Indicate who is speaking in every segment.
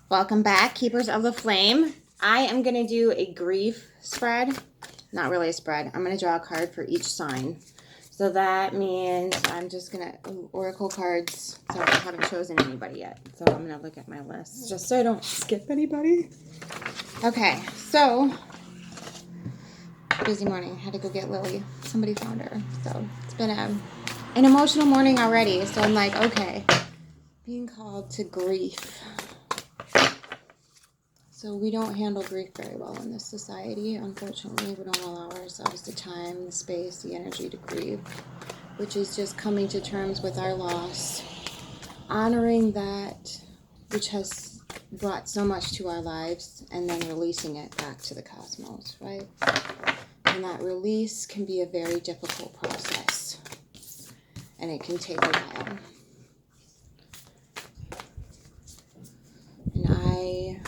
Speaker 1: Welcome back, Keepers of the Flame. I am going to do a grief spread. Not really a spread. I'm going to draw a card for each sign. So that means I'm just going to... Oracle cards. Sorry, I haven't chosen anybody yet. So I'm going to look at my list just so I don't skip anybody. Okay, so... Busy morning. Had to go get Lily. Somebody found her. So it's been an emotional morning already. So I'm like, okay. Being called to grief. So we don't handle grief very well in this society. Unfortunately, we don't allow ourselves the time, the space, the energy to grieve, which is just coming to terms with our loss, honoring that which has brought so much to our lives, and then releasing it back to the cosmos, right? And that release can be a very difficult process, and it can take a while. And I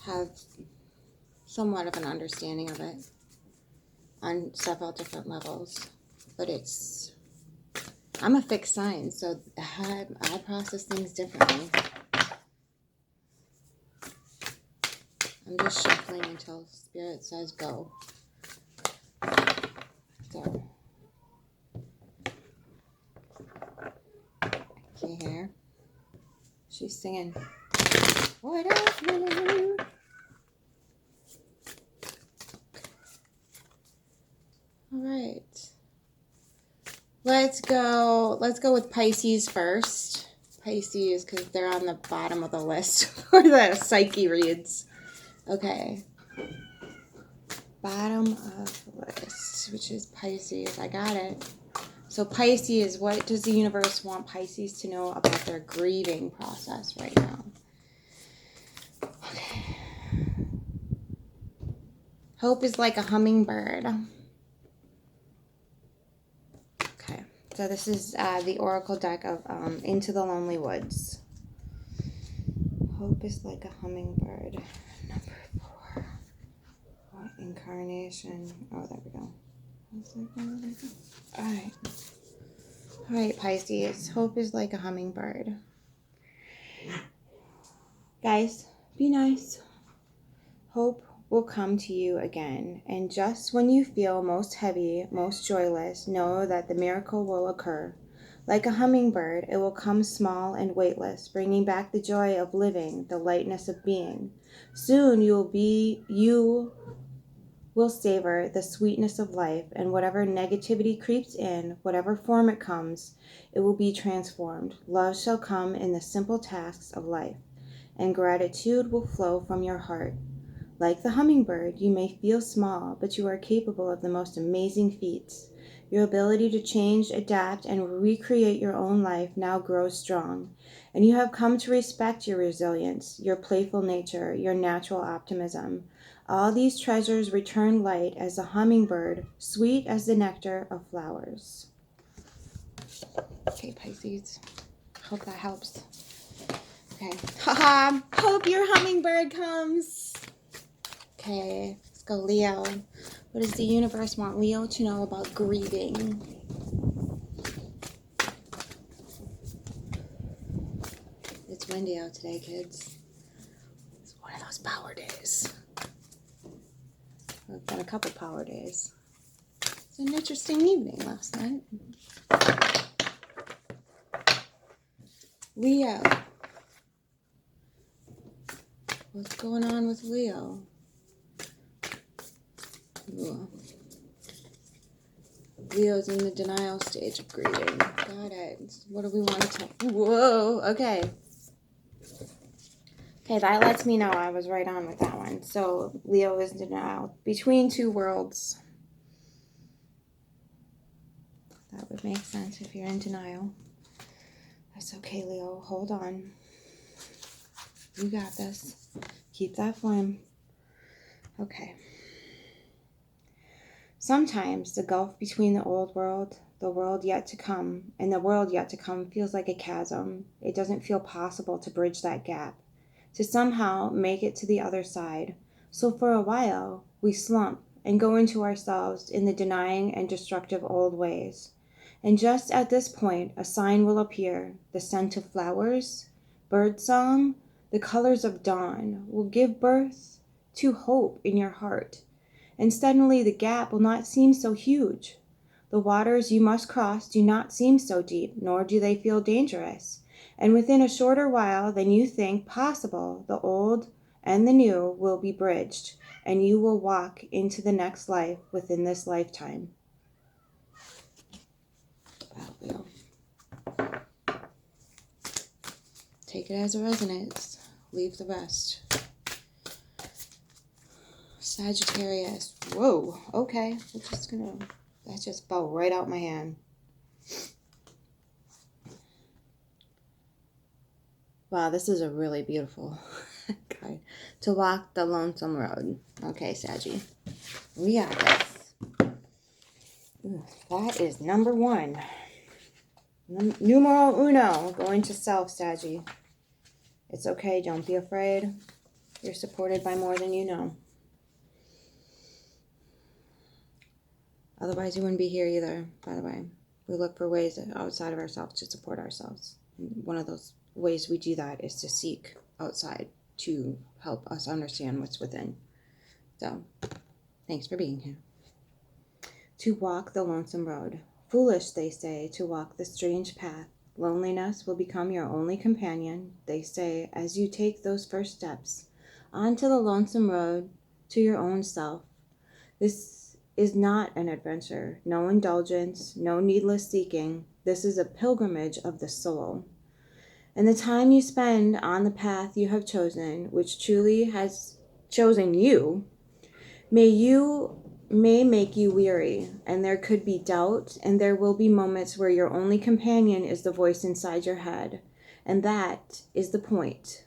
Speaker 1: have somewhat of an understanding of it on several different levels, but I'm a fixed sign, so I process things differently. I'm just shuffling until Spirit says go. So, can you hear? She's singing. What else will I do? All right. Let's go with Pisces first. Pisces, because they're on the bottom of the list for the Psyche reads. Okay. Bottom of the list, which is Pisces. I got it. So Pisces, what does the universe want Pisces to know about their grieving process right now? Okay. Hope is like a hummingbird. Okay. So this is the Oracle deck of Into the Lonely Woods. Hope is like a hummingbird. Number 4. What incarnation? Oh, there we go. Alright. Alright, Pisces. Hope is like a hummingbird. Guys, be nice. Hope will come to you again. And just when you feel most heavy, most joyless, know that the miracle will occur. Like a hummingbird, it will come small and weightless, bringing back the joy of living, the lightness of being. Soon you will savor the sweetness of life, and whatever negativity creeps in, whatever form it comes, it will be transformed. Love shall come in the simple tasks of life, and gratitude will flow from your heart. Like the hummingbird, you may feel small, but you are capable of the most amazing feats. Your ability to change, adapt, and recreate your own life now grows strong, and you have come to respect your resilience, your playful nature, your natural optimism. All these treasures return light as a hummingbird, sweet as the nectar of flowers. Okay, Pisces. Hope that helps. Okay. Haha! Hope your hummingbird comes! Okay, let's go Leo. What does the universe want Leo to know about grieving? It's windy out today, kids. It's one of those power days. We've got a couple power days. It's an interesting evening last night. Leo. What's going on with Leo? Ooh. Leo's in the denial stage of grieving. Got it. What do we want to tell? Whoa, okay. Okay, that lets me know I was right on with that one. So, Leo is in denial. Between two worlds. That would make sense if you're in denial. That's okay, Leo. Hold on. You got this. Keep that flame. Okay. Sometimes the gulf between the old world, the world yet to come, and the world yet to come feels like a chasm. It doesn't feel possible to bridge that gap, to somehow make it to the other side. So for a while, we slump and go into ourselves in the denying and destructive old ways. And just at this point, a sign will appear, the scent of flowers, Birdsong, the colors of dawn, will give birth to hope in your heart, and suddenly the gap will not seem so huge. The waters you must cross do not seem so deep, nor do they feel dangerous, and within a shorter while than you think possible, the old and the new will be bridged, and you will walk into the next life within this lifetime. Wow, take it as it resonates. Leave the rest. Sagittarius. Whoa, okay. That just fell right out my hand. Wow, this is a really beautiful card. To walk the lonesome road. Okay, Saggy. We got this. Ooh, that is number 1. Numero uno. Going to self, Saggy. It's okay. Don't be afraid. You're supported by more than you know. Otherwise, you wouldn't be here either, by the way. We look for ways outside of ourselves to support ourselves. One of those ways we do that is to seek outside to help us understand what's within. So, thanks for being here. To walk the lonesome road. Foolish, they say, to walk the strange path. Loneliness will become your only companion, they say, as you take those first steps onto the lonesome road to your own self. This is not an adventure, no indulgence, no needless seeking. This is a pilgrimage of the soul. And the time you spend on the path you have chosen, which truly has chosen you, may make you weary, and there could be doubt, and there will be moments where your only companion is the voice inside your head, and that is the point.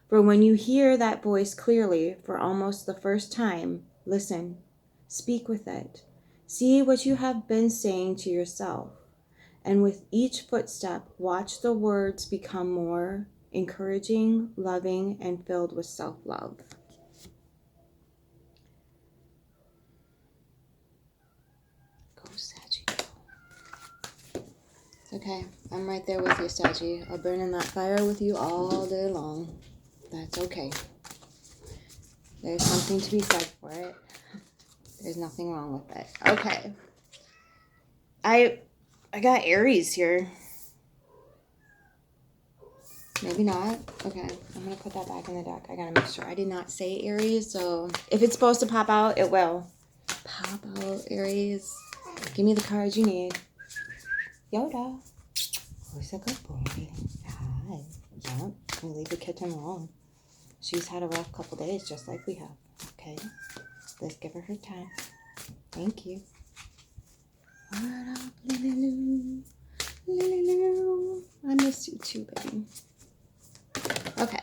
Speaker 1: For when you hear that voice clearly for almost the first time, listen, speak with it, see what you have been saying to yourself, and with each footstep, watch the words become more encouraging, loving, and filled with self-love. Okay, I'm right there with you, Saggy. I'll burn in that fire with you all day long. That's okay. There's something to be said for it. There's nothing wrong with it. Okay. I got Aries here. Maybe not. Okay, I'm going to put that back in the deck. I got to make sure. I did not say Aries, so if it's supposed to pop out, it will. Pop out, Aries. Give me the cards you need. Yoda. Who's a good boy? Hi. Yep. We leave the kitten alone. She's had a rough couple days, just like we have. Okay. Let's give her time. Thank you. I miss you too, baby. Okay.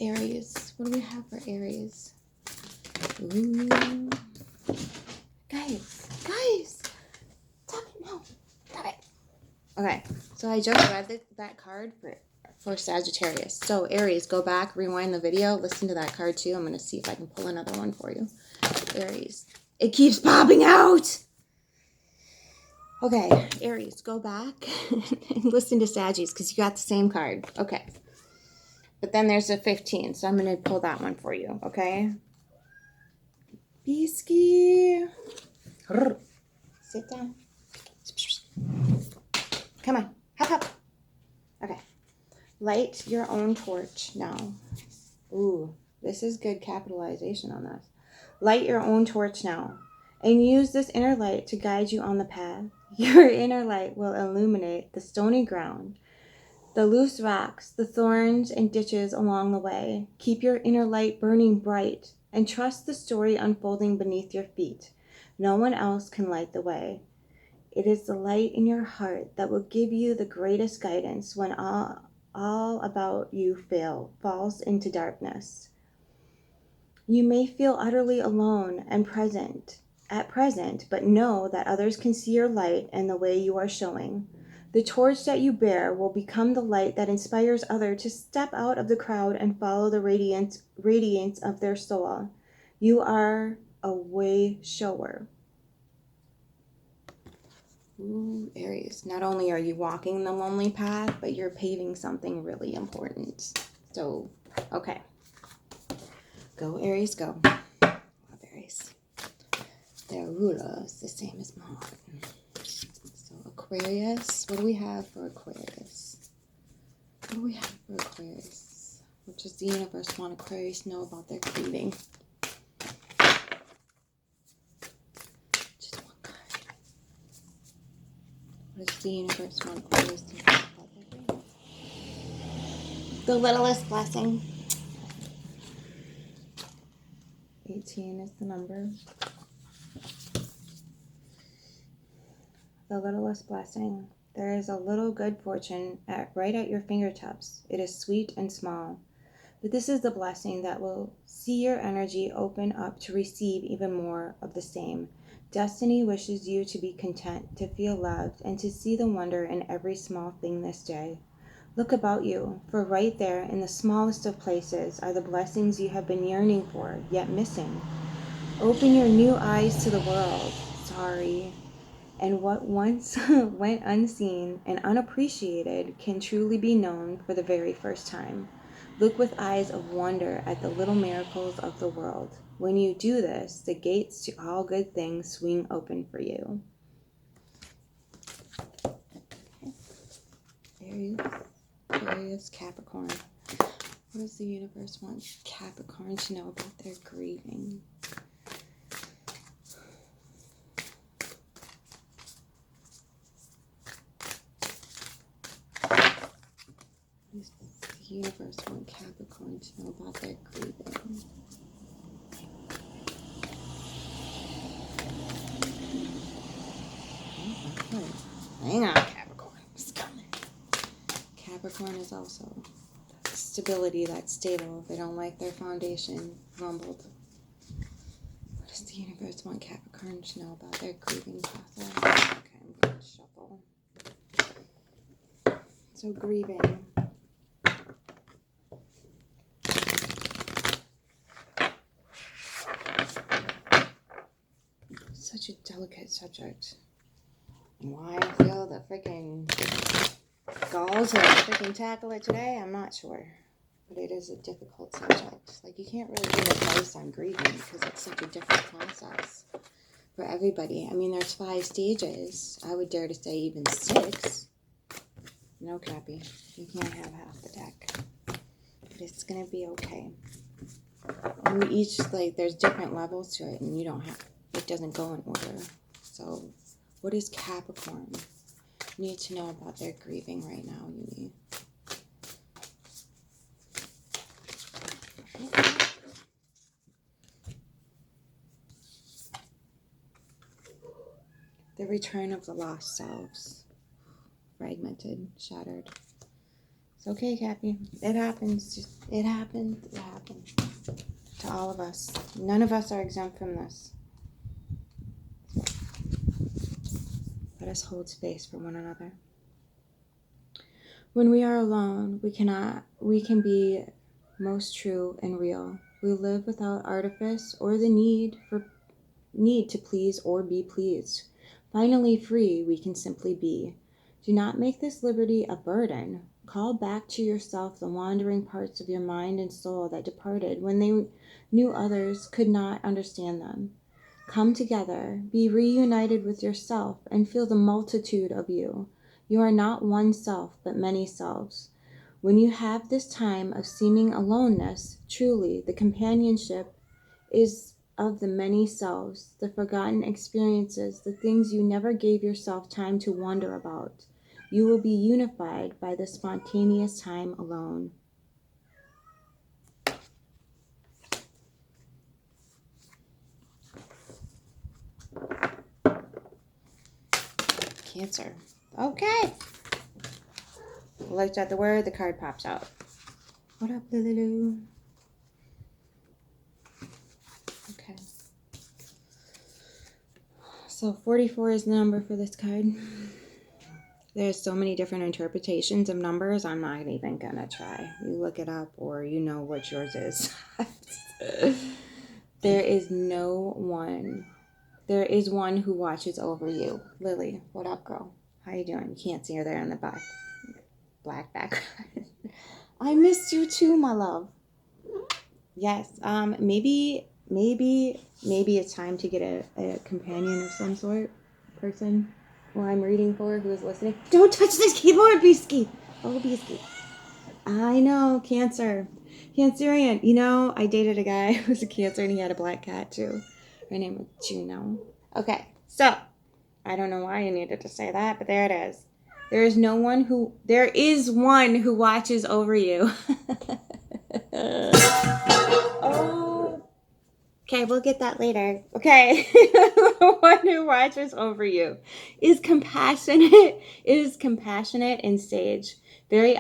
Speaker 1: Aries. What do we have for Aries? Ooh. Guys. Stop it. No. Stop it. Okay. So I just read that card for Sagittarius. So Aries, go back, rewind the video, listen to that card too. I'm going to see if I can pull another one for you. Aries. It keeps popping out. Okay, Aries, go back and listen to Saggies because you got the same card. Okay. But then there's a 15, so I'm going to pull that one for you, okay? Bisky. Sit down. Come on. Hop. Okay. Light your own torch now. Ooh, this is good capitalization on this. Light your own torch now, and use this inner light to guide you on the path. Your inner light will illuminate the stony ground, the loose rocks, the thorns and ditches along the way. Keep your inner light burning bright, and trust the story unfolding beneath your feet. No one else can light the way. It is the light in your heart that will give you the greatest guidance when all about you falls into darkness. You may feel utterly alone and at present, but know that others can see your light and the way you are showing. The torch that you bear will become the light that inspires others to step out of the crowd and follow the radiance of their soul. You are a way shower. Ooh, Aries. Not only are you walking the lonely path, but you're paving something really important. So, okay. Go, Aries, go. Love Aries. Their ruler is the same as mine. So, Aquarius. What do we have for Aquarius? What do we have for Aquarius? What does the universe want Aquarius to know about their grieving? What does the universe want Aquarius to know about their grieving? The littlest blessing. 18 is the number. The littlest blessing. There is a little good fortune right at your fingertips. It is sweet and small. But this is the blessing that will see your energy open up to receive even more of the same. Destiny wishes you to be content, to feel loved, and to see the wonder in every small thing this day. Look about you, for right there in the smallest of places are the blessings you have been yearning for, yet missing. Open your new eyes to the world. Sorry. And what once went unseen and unappreciated can truly be known for the very first time. Look with eyes of wonder at the little miracles of the world. When you do this, the gates to all good things swing open for you. Aquarius, Capricorn. What does the universe want Capricorn to know about their grieving? What does the universe want Capricorn to know about their grieving? Hang on, Capricorn. It's coming. Capricorn is also stability, that's stable. They don't like their foundation rumbled. What does the universe want Capricorn to know about their grieving process? Okay, I'm going to shuffle. So grieving. Such a delicate subject. And why I feel the freaking gall to freaking tackle it today, I'm not sure. But it is a difficult subject. Like, you can't really give advice on grieving because it's such a different process for everybody. I mean, there's 5 stages. I would dare to say even 6. No, Cappy. You can't have half the deck. But it's going to be okay. And we each, like, there's different levels to it, and you don't have, it doesn't go in order. So, what does Capricorn need to know about their grieving right now, Uni? The return of the lost selves. Fragmented, shattered. It's okay, Cappy. It happens. It happened. It happened. To all of us. None of us are exempt from this. Let us hold space for one another. When we are alone, we can be most true and real. We live without artifice or the need to please or be pleased. Finally free, we can simply be. Do not make this liberty a burden. Call back to yourself the wandering parts of your mind and soul that departed when they knew others could not understand them. Come together, be reunited with yourself, and feel the multitude of you. You are not one self, but many selves. When you have this time of seeming aloneness, truly the companionship is of the many selves, the forgotten experiences, the things you never gave yourself time to wonder about. You will be unified by the spontaneous time alone. Cancer. Okay. Looked at the word, the card pops out. What up, Lulu? Okay. So 44 is the number for this card. There's so many different interpretations of numbers, I'm not even gonna try. You look it up or you know what yours is. There is no one There is one who watches over you. Lily, what up, girl? How you doing? You can't see her there in the back. Black background. I missed you too, my love. Yes. Maybe it's time to get a companion of some sort, person who I'm reading for, who is listening. Don't touch this keyboard, Beastie. Oh, Beastie. I know, Cancer. Cancerian. You know, I dated a guy who was a Cancer and he had a black cat too. Her name was Juno. Okay, so I don't know why I needed to say that, but there it is. There is one who watches over you. Oh. Okay, we'll get that later. Okay. The one who watches over you is compassionate and sage. They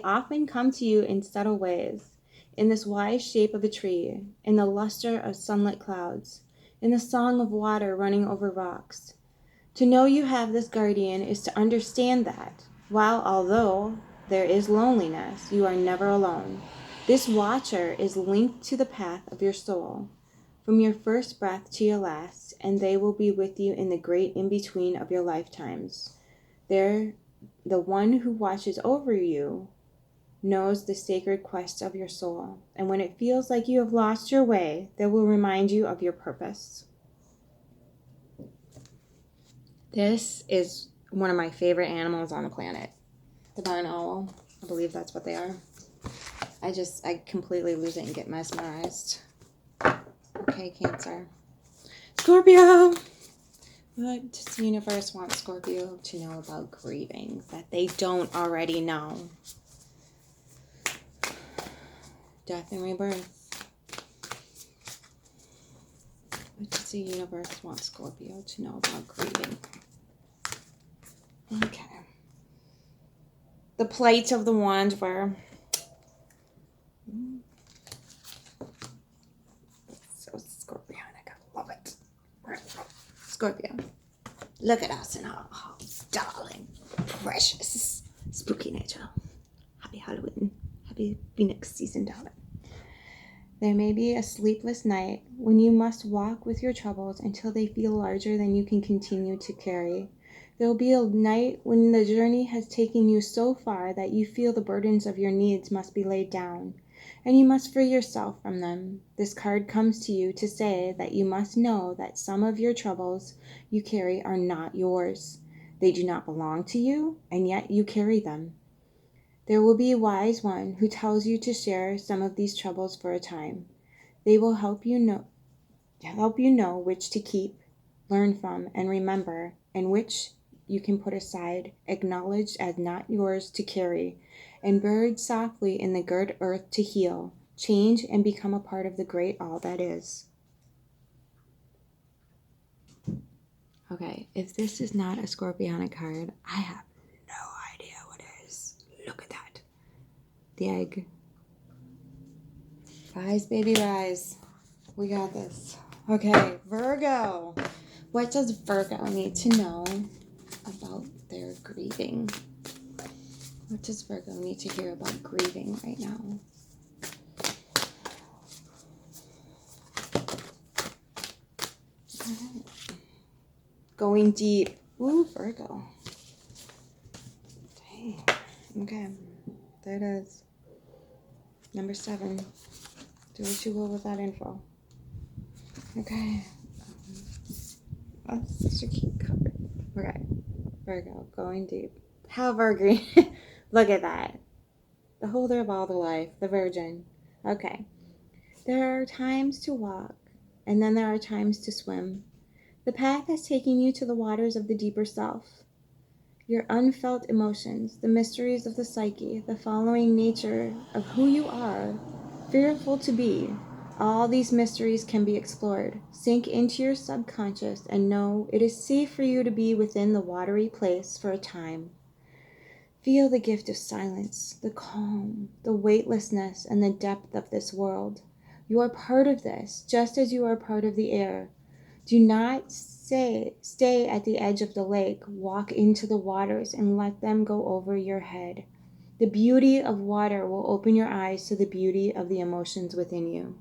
Speaker 1: often come to you in subtle ways, in this wise shape of a tree, in the luster of sunlit clouds, in the song of water running over rocks. To know you have this guardian is to understand that, although there is loneliness, you are never alone. This watcher is linked to the path of your soul, from your first breath to your last, and they will be with you in the great in-between of your lifetimes. The one who watches over you knows the sacred quest of your soul, and when it feels like you have lost your way, they will remind you of your purpose. This is one of my favorite animals on the planet. The barn owl. I believe that's what they are. I completely lose it and get mesmerized. Okay, Cancer. Scorpio! What does the universe want Scorpio to know about grieving that they don't already know? Death and rebirth. What does the universe want Scorpio to know about grieving? Okay. The plight of the wanderer. So Scorpionic. I love it. Scorpio. Look at us in our darling, precious, spooky nature. Happy Halloween. Happy Phoenix season, darling. There may be a sleepless night when you must walk with your troubles until they feel larger than you can continue to carry. There will be a night when the journey has taken you so far that you feel the burdens of your needs must be laid down, and you must free yourself from them. This card comes to you to say that you must know that some of your troubles you carry are not yours. They do not belong to you, and yet you carry them. There will be a wise one who tells you to share some of these troubles for a time. They will help you know which to keep, learn from, and remember, and which you can put aside, acknowledged as not yours to carry, and buried softly in the good earth to heal, change, and become a part of the great all that is. Okay, if this is not a Scorpionic card, I have no idea what is. Look at that. The egg. Rise, baby, rise. We got this. Okay, Virgo. What does Virgo need to know about their grieving? What does Virgo need to hear about grieving right now? Right. Going deep. Ooh, Virgo. Dang. Okay. There it is. Number 7. Do what you will with that info. Okay. That's such a cute card. Okay. Virgo, going deep. How Virgo. Look at that. The holder of all the life. The virgin. Okay. There are times to walk, and then there are times to swim. The path has taken you to the waters of the deeper self. Your unfelt emotions, the mysteries of the psyche, the following nature of who you are, fearful to be, all these mysteries can be explored. Sink into your subconscious and know it is safe for you to be within the watery place for a time. Feel the gift of silence, the calm, the weightlessness, and the depth of this world. You are part of this, just as you are part of the air. Do not stay at the edge of the lake. Walk into the waters and let them go over your head. The beauty of water will open your eyes to the beauty of the emotions within you.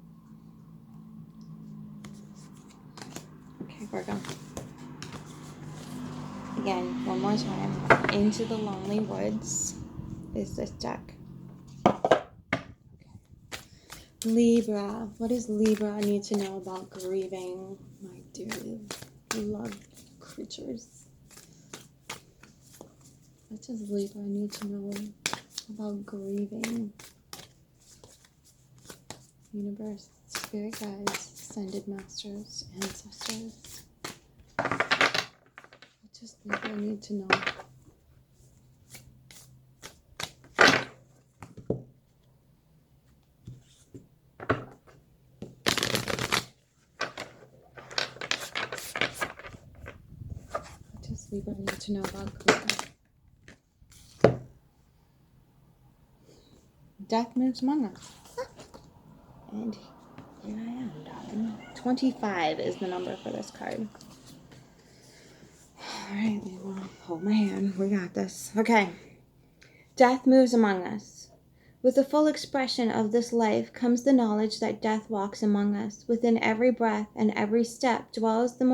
Speaker 1: Virgo. Again, one more time. Into the Lonely Woods is this deck. Libra. What does Libra need to know about grieving? My dear beloved creatures. What does Libra need to know about grieving? Universe, spirit guides, ascended masters, ancestors. What does Libra need to know? What does Libra need to know about grieving? Death moves among us. And here I am, darling. 25 is the number for this card. Alright, Libra, hold my hand. We got this. Okay. Death moves among us. With the full expression of this life comes the knowledge that death walks among us. Within every breath and every step dwells the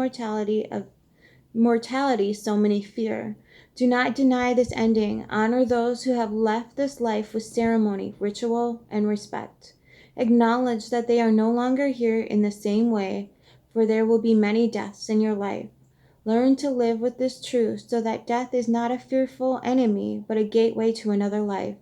Speaker 1: mortality so many fear. Do not deny this ending. Honor those who have left this life with ceremony, ritual, and respect. Acknowledge that they are no longer here in the same way, for there will be many deaths in your life. Learn to live with this truth so that death is not a fearful enemy, but a gateway to another life.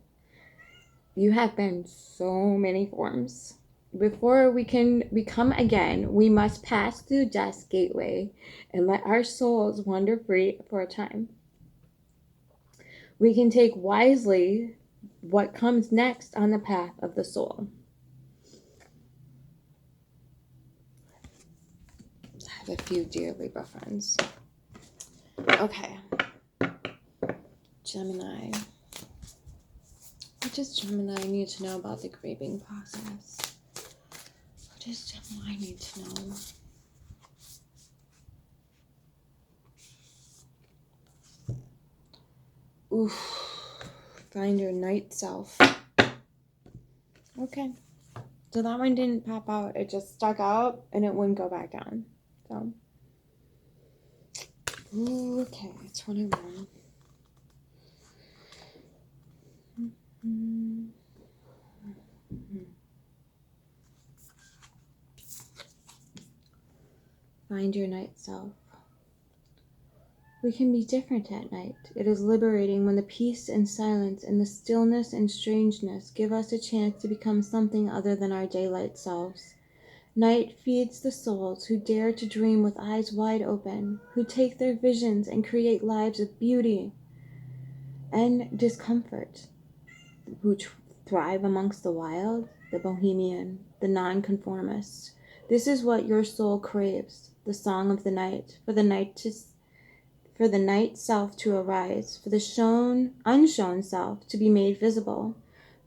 Speaker 1: You have been so many forms. Before we can become again, we must pass through death's gateway and let our souls wander free for a time. We can take wisely what comes next on the path of the soul. I have a few dear Libra friends. Okay. Gemini. What does Gemini need to know about the grieving process? What does Gemini need to know? Oof. Find your night self. Okay. So that one didn't pop out. It just stuck out and it wouldn't go back down. So. Ooh, okay. 21. Find your night self. We can be different at night. It is liberating when the peace and silence and the stillness and strangeness give us a chance to become something other than our daylight selves. Night feeds the souls who dare to dream with eyes wide open, who take their visions and create lives of beauty and discomfort, who thrive amongst the wild, the bohemian, the nonconformist. This is what your soul craves, the song of the night, for the night self to arise, for the unshown self to be made visible,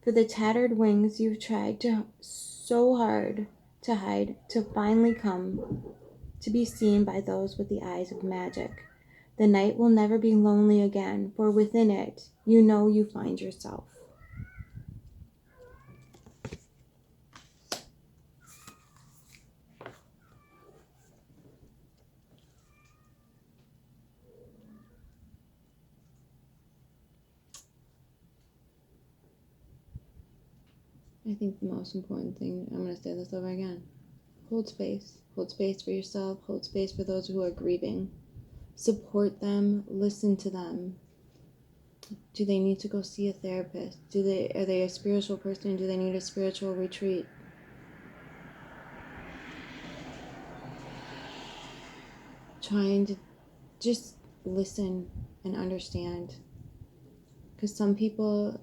Speaker 1: for the tattered wings you've tried so hard to hide, to finally come to be seen by those with the eyes of magic. The night will never be lonely again, for within it, you know you find yourself. I think the most important thing, I'm going to say this over again, hold space. Hold space for yourself. Hold space for those who are grieving. Support them. Listen to them. Do they need to go see a therapist? Are they a spiritual person? Do they need a spiritual retreat? Trying to just listen and understand. Because some people,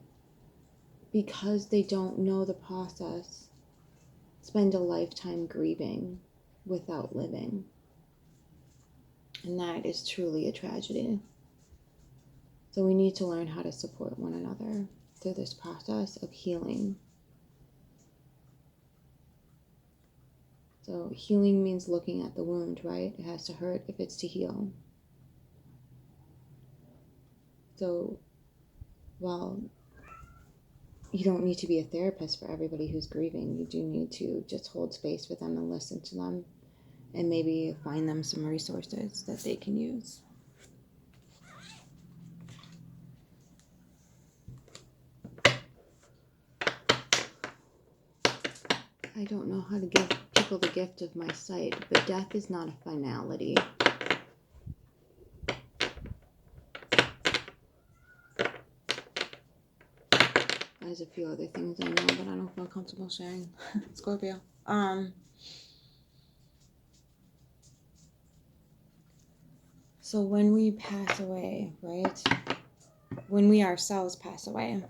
Speaker 1: because they don't know the process, spend a lifetime grieving without living. And that is truly a tragedy. So we need to learn how to support one another through this process of healing. So healing means looking at the wound, right? It has to hurt if it's to heal. So while you don't need to be a therapist for everybody who's grieving, you do need to just hold space for them and listen to them and maybe find them some resources that they can use. I don't know how to give people the gift of my sight, but death is not a finality. There's a few other things I know, but I don't feel comfortable sharing. Scorpio. So when we pass away, right? When we ourselves pass away,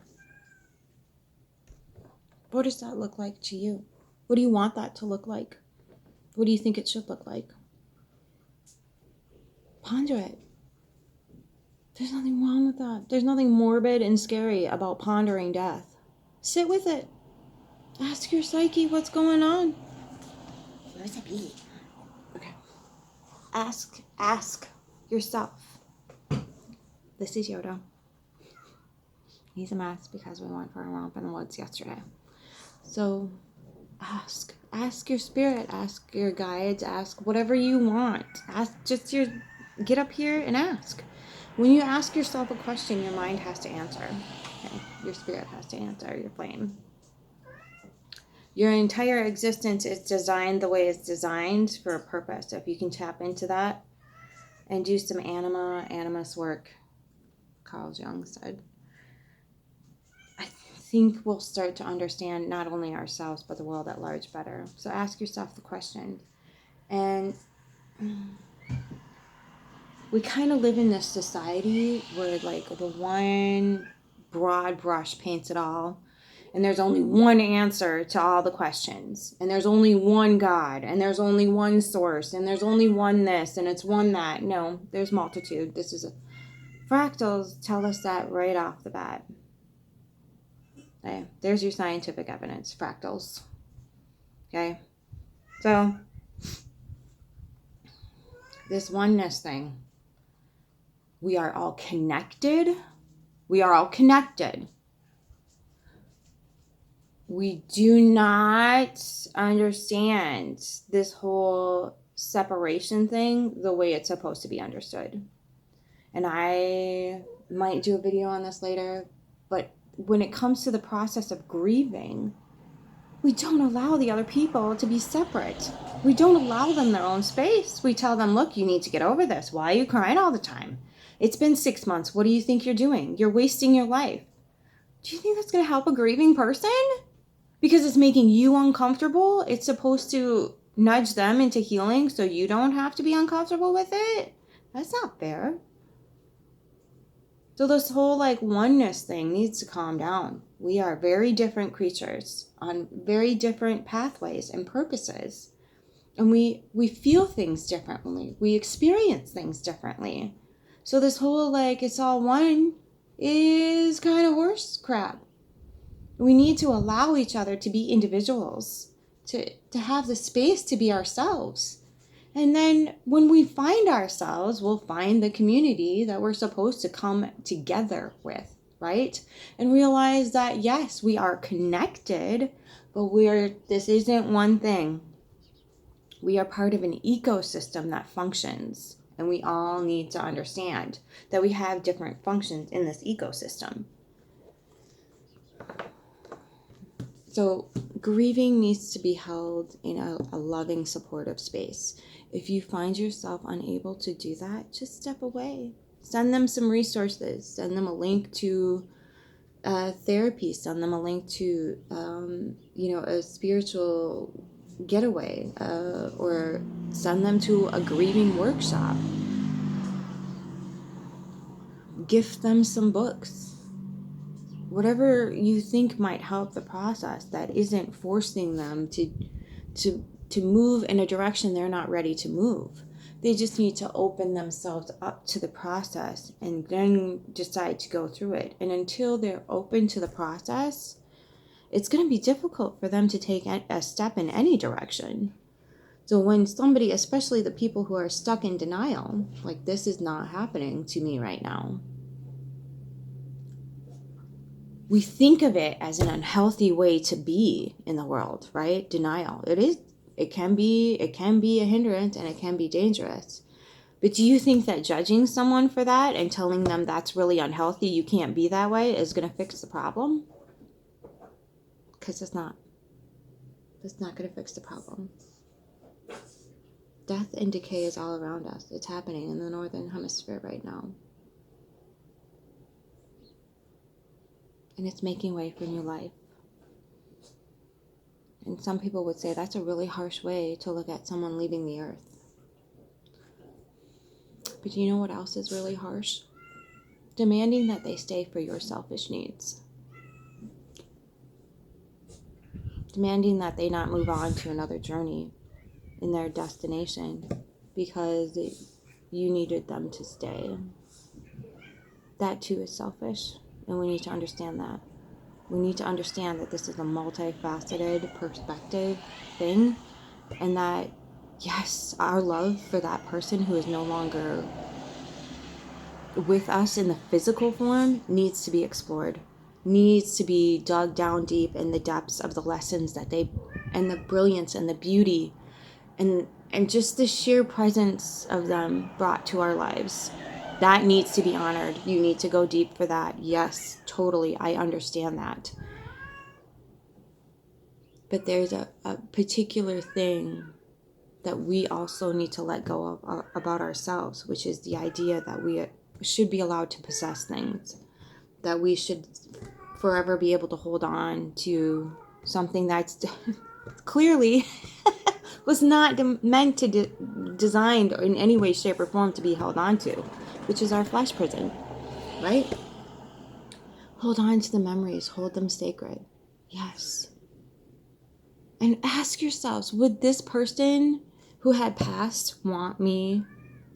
Speaker 1: what does that look like to you? What do you want that to look like? What do you think it should look like? Ponder it. There's nothing wrong with that. There's nothing morbid and scary about pondering death. Sit with it. Ask your psyche what's going on. Where's the bee? Okay. Ask yourself. This is Yoda. He's a mess because we went for a romp in the woods yesterday. So ask your spirit, ask your guides, ask whatever you want. Get up here and ask. When you ask yourself a question, your mind has to answer. Okay? Your spirit has to answer, your flame. Your entire existence is designed the way it's designed for a purpose. If you can tap into that and do some animus work, Carl Jung said, I think we'll start to understand not only ourselves, but the world at large better. So ask yourself the question. And we kind of live in this society where like the one broad brush paints it all. And there's only one answer to all the questions. And there's only one God. And there's only one source. And there's only one this. And it's one that. No, there's multitude. Fractals tell us that right off the bat. Okay, there's your scientific evidence. Fractals. Okay. So, this oneness thing. We are all connected. We are all connected. We do not understand this whole separation thing the way it's supposed to be understood. And I might do a video on this later, but when it comes to the process of grieving, we don't allow the other people to be separate. We don't allow them their own space. We tell them, look, you need to get over this. Why are you crying all the time? It's been 6 months. What do you think you're doing? You're wasting your life. Do you think that's going to help a grieving person? Because it's making you uncomfortable. It's supposed to nudge them into healing so you don't have to be uncomfortable with it. That's not fair. So this whole like oneness thing needs to calm down. We are very different creatures on very different pathways and purposes. And we feel things differently. We experience things differently. So this whole like it's all one is kind of horse crap. We need to allow each other to be individuals, to have the space to be ourselves. And then when we find ourselves, we'll find the community that we're supposed to come together with, right? And realize that, yes, we are connected, but this isn't one thing. We are part of an ecosystem that functions. And we all need to understand that we have different functions in this ecosystem. So grieving needs to be held in a loving, supportive space. If you find yourself unable to do that, just step away. Send them some resources. Send them a link to therapy. Send them a link to, a spiritual getaway. Or send them to a grieving workshop. Gift them some books. Whatever you think might help the process that isn't forcing them to move in a direction they're not ready to move. They just need to open themselves up to the process and then decide to go through it. And until they're open to the process, it's going to be difficult for them to take a step in any direction. So when somebody, especially the people who are stuck in denial, like this is not happening to me right now, we think of it as an unhealthy way to be in the world, right? Denial. It is It can be a hindrance and it can be dangerous. But do you think that judging someone for that and telling them that's really unhealthy, you can't be that way, is going to fix the problem? Because it's not. It's not going to fix the problem. Death and decay is all around us. It's happening in the northern hemisphere right now. And it's making way for new life. And some people would say that's a really harsh way to look at someone leaving the earth. But do you know what else is really harsh? Demanding that they stay for your selfish needs. Demanding that they not move on to another journey in their destination because you needed them to stay. That too is selfish, and we need to understand that. We need to understand that this is a multifaceted perspective thing, and that, yes, our love for that person who is no longer with us in the physical form needs to be explored, needs to be dug down deep in the depths of the lessons that they, and the brilliance and the beauty and just the sheer presence of them brought to our lives. That needs to be honored. You need to go deep for that. Yes, totally. I understand that. But there's a particular thing that we also need to let go of about ourselves, which is the idea that we should be allowed to possess things, that we should forever be able to hold on to something that's clearly was not meant to designed in any way, shape, or form to be held on to, which is our flesh prison, right? Hold on to the memories, hold them sacred. Yes. And ask yourselves, would this person who had passed want me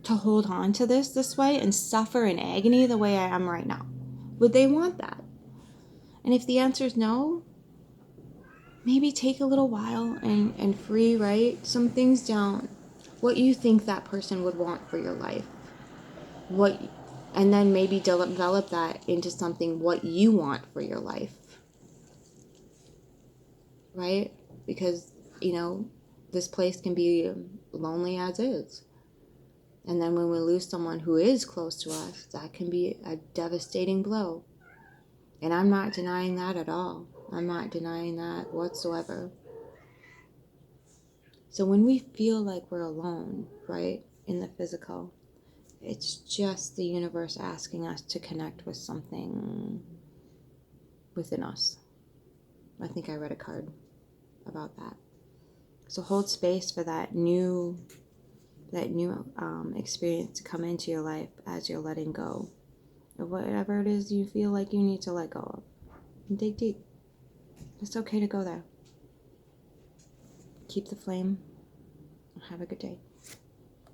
Speaker 1: to hold on to this way and suffer in agony the way I am right now? Would they want that? And if the answer is no, maybe take a little while and free write some things down. What you think that person would want for your life. And then maybe develop that into something what you want for your life. Right? Because, this place can be lonely as is. And then when we lose someone who is close to us, that can be a devastating blow. And I'm not denying that at all. I'm not denying that whatsoever. So when we feel like we're alone, right, in the physical, it's just the universe asking us to connect with something within us. I think I read a card about that. So hold space for that new experience to come into your life as you're letting go of whatever it is you feel like you need to let go of. And dig deep. It's okay to go there. Keep the flame. Have a good day.